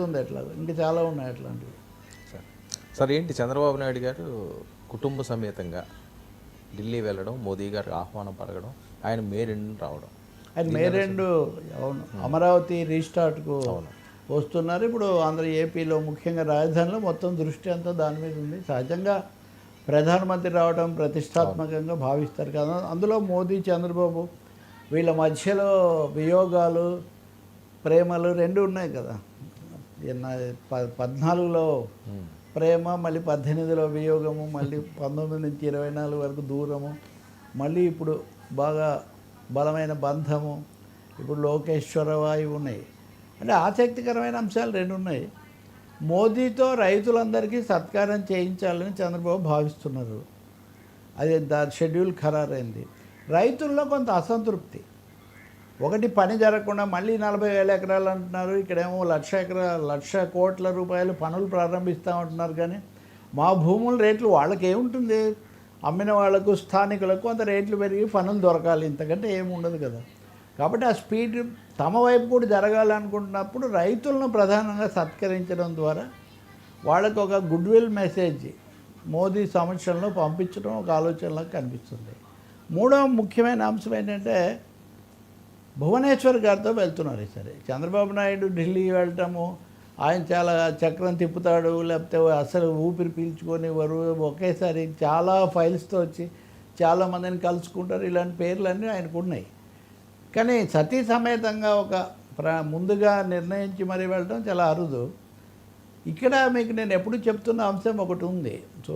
ఉంది అట్లా ఇంకా చాలా ఉన్నాయి అట్లాంటివి. సార్ ఏంటి చంద్రబాబు నాయుడు గారు కుటుంబ సమేతంగా ఢిల్లీ వెళ్ళడం, మోదీ గారు ఆహ్వానం పలకడం, ఆయన మే 2 రావడం, ఆయన మే 2 అవును అమరావతి రీస్టార్ట్కు వస్తున్నారు. ఇప్పుడు ఏపీలో ముఖ్యంగా రాజధానిలో మొత్తం దృష్టి అంతా దాని మీద ఉంది. సహజంగా ప్రధానమంత్రి రావడం ప్రతిష్టాత్మకంగా భావిస్తారు కదా. అందులో మోదీ చంద్రబాబు వీళ్ళ మధ్యలో వియోగాలు ప్రేమలు రెండు ఉన్నాయి కదా. 14లో ప్రేమ, మళ్ళీ 18లో వియోగము, మళ్ళీ 19 నుంచి 24 వరకు దూరము, మళ్ళీ ఇప్పుడు బాగా బలమైన బంధము, ఇప్పుడు లోకేశ్వరవాయువు ఉన్నాయి. అంటే ఆసక్తికరమైన అంశాలు రెండు ఉన్నాయి. మోదీతో రైతులందరికీ సత్కారం చేయించాలని చంద్రబాబు భావిస్తున్నారు. అది షెడ్యూల్ ఖరారైంది. రైతుల్లో కొంత అసంతృప్తి. ఒకటి పని జరగకుండా మళ్ళీ 40,000 ఎకరాలు అంటున్నారు. ఇక్కడేమో 1,00,000 కోట్ల రూపాయలు పనులు ప్రారంభిస్తామంటున్నారు. కానీ మా భూముల రేట్లు వాళ్ళకి ఏముంటుంది, అమ్మిన వాళ్లకు స్థానికులకు కొంత రేట్లు పెరిగి పనులు దొరకాలి, ఇంతకంటే ఏముండదు కదా. కాబట్టి ఆ స్పీడ్ తమ వైపు కూడా జరగాలనుకుంటున్నప్పుడు రైతులను ప్రధానంగా సత్కరించడం ద్వారా వాళ్ళకు ఒక గుడ్ విల్ మెసేజ్ మోదీ సమక్షంలో పంపించడం ఒక ఆలోచనలా కనిపిస్తుంది. మూడవ ముఖ్యమైన అంశం ఏంటంటే భువనేశ్వర్ గారితో వెళ్తున్నారు. సరే, చంద్రబాబు నాయుడు ఢిల్లీ వెళ్ళటము, ఆయన చాలా చక్రం తిప్పుతాడు, లేకపోతే అసలు ఊపిరి పీల్చుకొని ఒకేసారి చాలా ఫైల్స్తో వచ్చి చాలామందిని కలుసుకుంటారు. ఇలాంటి పేర్లన్నీ ఆయనకు ఉన్నాయి. కానీ సతీ సమేతంగా ముందుగా నిర్ణయించి మరీ వెళ్ళడం చాలా అరుదు. ఇక్కడ మీకు నేను ఎప్పుడు చెప్తున్న అంశం ఒకటి ఉంది. సో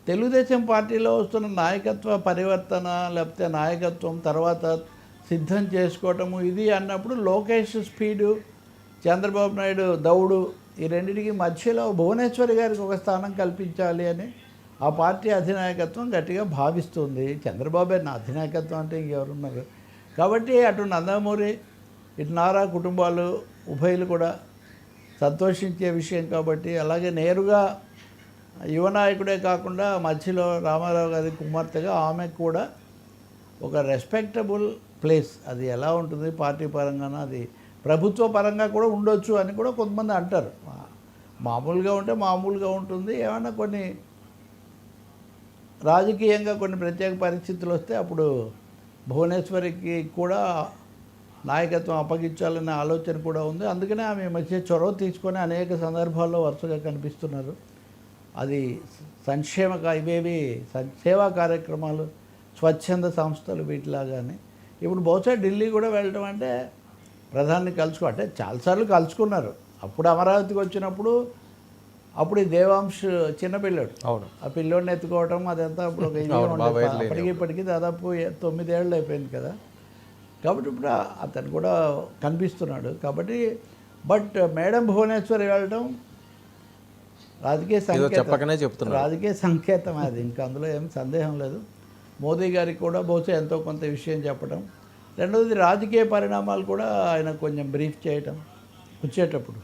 తెలుగుదేశం పార్టీలో వస్తున్న నాయకత్వ పరివర్తన, లేకపోతే నాయకత్వం తర్వాత సిద్ధం చేసుకోవటము ఇది అన్నప్పుడు లోకేష్ స్పీడు, చంద్రబాబు నాయుడు దౌడు, ఈ రెండింటికి మధ్యలో భువనేశ్వరి గారికి ఒక స్థానం కల్పించాలి అని ఆ పార్టీ అధినాయకత్వం గట్టిగా భావిస్తుంది. చంద్రబాబే నా అధినాయకత్వం అంటే ఇంకెవరున్నారు. కాబట్టి అటు నందమూరి ఇటు నారా కుటుంబాలు ఉభయలు కూడా సంతోషించే విషయం కాబట్టి, అలాగే నేరుగా యువ నాయకుడే కాకుండా మధ్యలో రామారావు గారి కుమార్తెగా ఆమెకు కూడా ఒక రెస్పెక్టబుల్ ప్లేస్, అది ఎలా ఉంటుంది పార్టీ పరంగా, అది ప్రభుత్వ పరంగా కూడా ఉండొచ్చు అని కూడా కొంతమంది అంటారు. మామూలుగా ఉంటే మామూలుగా ఉంటుంది, ఏమైనా కొన్ని రాజకీయంగా కొన్ని ప్రత్యేక పరిస్థితులు వస్తే అప్పుడు భువనేశ్వరికి కూడా నాయకత్వం అప్పగించాలనే ఆలోచన కూడా ఉంది. అందుకనే ఆమె మధ్య చొరవ తీసుకొని అనేక సందర్భాల్లో వరుసగా కనిపిస్తున్నారు. అది ఇవేవి సేవా కార్యక్రమాలు, స్వచ్ఛంద సంస్థలు వీటిలాగానే. ఇప్పుడు బహుశా ఢిల్లీ కూడా వెళ్ళడం అంటే ప్రధాని అంటే చాలాసార్లు కలుసుకున్నారు. అప్పుడు అమరావతికి వచ్చినప్పుడు అప్పుడు ఈ దేవాంశ్ చిన్నపిల్లాడు, అవును, ఆ పిల్లోడిని ఎత్తుకోవటం అదంతా ఇప్పుడు ఇప్పటికీ దాదాపు 9 ఏళ్ళు అయిపోయింది కదా. కాబట్టి ఇప్పుడు అతను కూడా కనిపిస్తున్నాడు. కాబట్టి బట్ మేడం భువనేశ్వరి వెళ్ళడం రాజకీయ సంకేతం అది, ఇంకా అందులో ఏం సందేహం లేదు. మోదీ గారికి కూడా బహుశా ఎంతో కొంత విషయం చెప్పడం. రెండవది రాజకీయ పరిణామాలు కూడా ఆయన కొంచెం బ్రీఫ్ చేయటం వచ్చేటప్పుడు.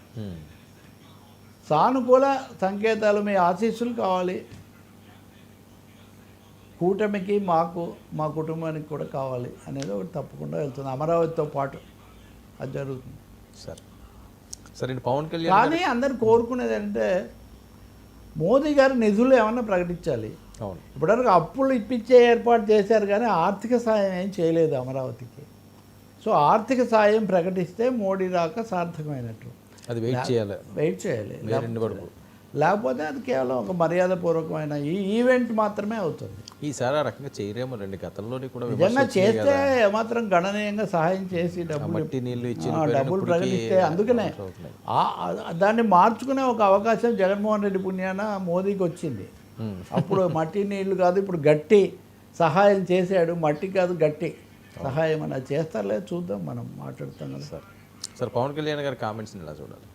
సానుకూల సంకేతాలు, మీ ఆశీస్సులు కావాలి కూటమికి, మా కుటుంబానికి కూడా కావాలి అనేది ఒకటి తప్పకుండా వెళ్తుంది. అమరావతితో పాటు అది జరుగుతుంది. సరే పవన్ కళ్యాణ్ కానీ అందరు కోరుకునేది అంటే మోదీ గారు నిధులు ఏమన్నా ప్రకటించాలి. అవును, ఇప్పటివరకు అప్పులు ఇప్పించే ఏర్పాటు చేశారు కానీ ఆర్థిక సాయం ఏం చేయలేదు అమరావతికి. సో ఆర్థిక సాయం ప్రకటిస్తే మోడీ రాక సార్థకమైనట్టు. అది వెయిట్ చేయాలి. లేకపోతే అది కేవలం ఒక మర్యాదపూర్వకమైన ఈ ఈవెంట్ మాత్రమే అవుతుంది. ఈసారి ఆ రకంగా చేయరేమో. గతంలోని కూడా నిజంగా చేస్తే ఏమాత్రం గణనీయంగా సహాయం చేసి డబ్బులు ప్రకటిస్తే, అందుకనే దాన్ని మార్చుకునే ఒక అవకాశం జగన్మోహన్ రెడ్డి పుణ్యాన మోదీకి వచ్చింది. అప్పుడు మట్టి నీళ్లు కాదు, ఇప్పుడు గట్టి సహాయం చేశాడు. మట్టి కాదు గట్టి సహాయం అని చేస్తారులేదు, చూద్దాం, మనం మాట్లాడుతాం కదా. సార్ పవన్ కళ్యాణ్ గారి కామెంట్స్ని ఎలా చూడాలి?